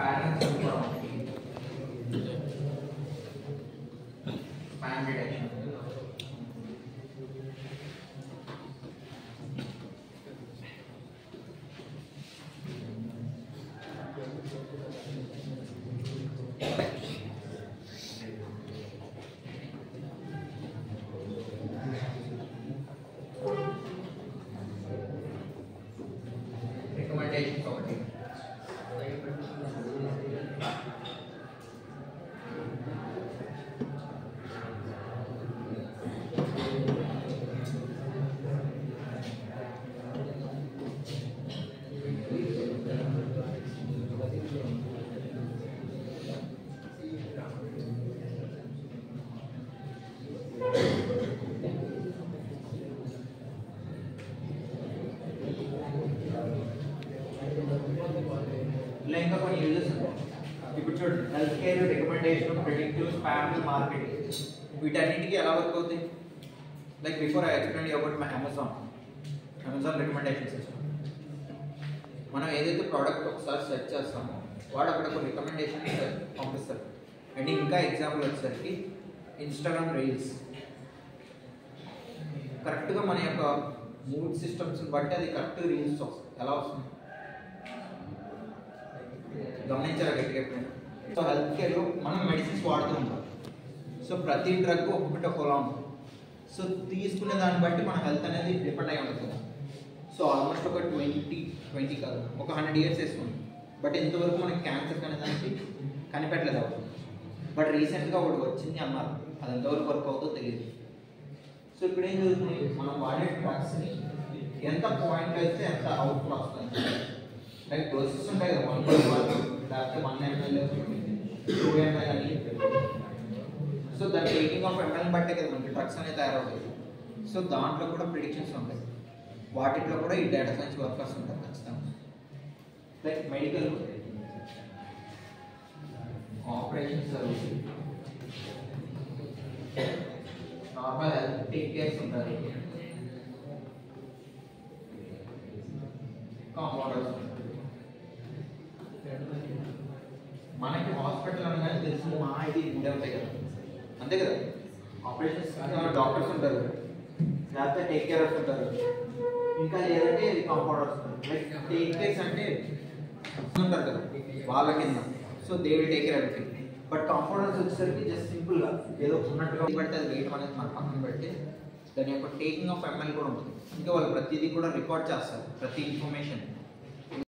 patterns కూడా ఉంటాయి. Span detection. Recommendations ఒకటి. ఇలా ఇంకా కొన్ని యూజెస్ ఉంటాయి. ఇప్పుడు చూడండి, health care, recommendation, predictive, spam, marketing, వీటన్నిటికీ ఎలా వర్క్ అవుతాయి? Like before I explain about my Amazon recommendation system. మనం ఏదైతే ప్రోడక్ట్ ఒకసారి సెర్చ్ చేస్తామో వాడు అక్కడ ఒక రికమెండేషన్ పంపిస్తారు. అండ్ ఇంకా ఎగ్జాంపుల్ వచ్చేసరికి ఇన్స్టాగ్రామ్ రీల్స్ కరెక్ట్గా మన యొక్క మూడ్ సిస్టమ్స్ని బట్టి అది కరెక్ట్ రీల్స్ వస్తుంది. ఎలా వస్తుంది గమనించారా గట్టిగా ఎప్పుడైనా? సో హెల్త్ కేర్లో మనం మెడిసిన్స్ వాడుతూ ఉంటాం. సో ప్రతి డ్రగ్ ఒక్కొక్కటి ఒకలా ఉంటుంది. సో తీసుకునే దాన్ని బట్టి మన హెల్త్ అనేది డిపెండ్ అయి ఉంటుంది. సో ఆల్మోస్ట్ ఒక 20 కాదు, ఒక 100 years వేసుకుంది. బట్ ఇంతవరకు మనకి క్యాన్సర్ అనే దానికి కనిపెట్టలేదు అవుతుంది. బట్ రీసెంట్గా ఒకటి వచ్చింది అన్నారు, అది ఎంతవరకు వర్క్ అవుతుందో తెలియదు. సో ఇప్పుడు ఏం జరుగుతుంది, మనం వాడే డ్రగ్స్ని ఎంత పాయింట్ అయితే ఎంత అవుట్పుట్ వస్తుంది. లైక్ డోసెస్ ఉంటాయి కదా, 1 లేకపోతే 1 ml 2 ml అని. సో దాని టేకింగ్ ఆఫ్ ml బట్టే కదా మనకి డ్రగ్స్ అనేది తయారవుతాయి. సో దాంట్లో కూడా ప్రిడిక్షన్స్ ఉంటాయి. వాటిలో కూడా ఈ డేటా సైన్స్ వర్కర్స్ ఉంటారు ఖచ్చితంగా. లైక్ మెడికల్ ఆపరేషన్స్ జరుగుతుంది, నార్మల్ హెల్త్ టేక్ కేర్స్ ఉంటారు, కాంపౌండర్స్. మనకి హాస్పిటల్ అనగానే తెలిసిన మా ఇది ఉండే ఉంటాయి కదా, అంతే కదా. ఆపరేషన్స్ డాక్టర్స్ ఉంటారు, లేకపోతే టేక్ కేర్స్ ఉంటారు, ఇంకా లేదంటే కాంపౌండర్స్ ఉంటారు. లైక్ టేక్ కేర్స్ అంటే ఉంటారు కదా వాళ్ళ కింద. So they will take care everything. But compounders వచ్చేసరికి జస్ట్ సింపుల్గా ఏదో ఉన్నట్టుగా బట్టి అది వెయిట్ అనేది మన పక్కన పెట్టి దాని యొక్క టేకింగ్ ఆఫ్ ml కూడా ఉంటుంది. ఇంకా వాళ్ళు ప్రతిదీ కూడా రికార్డ్ చేస్తారు, ప్రతి ఇన్ఫర్మేషన్.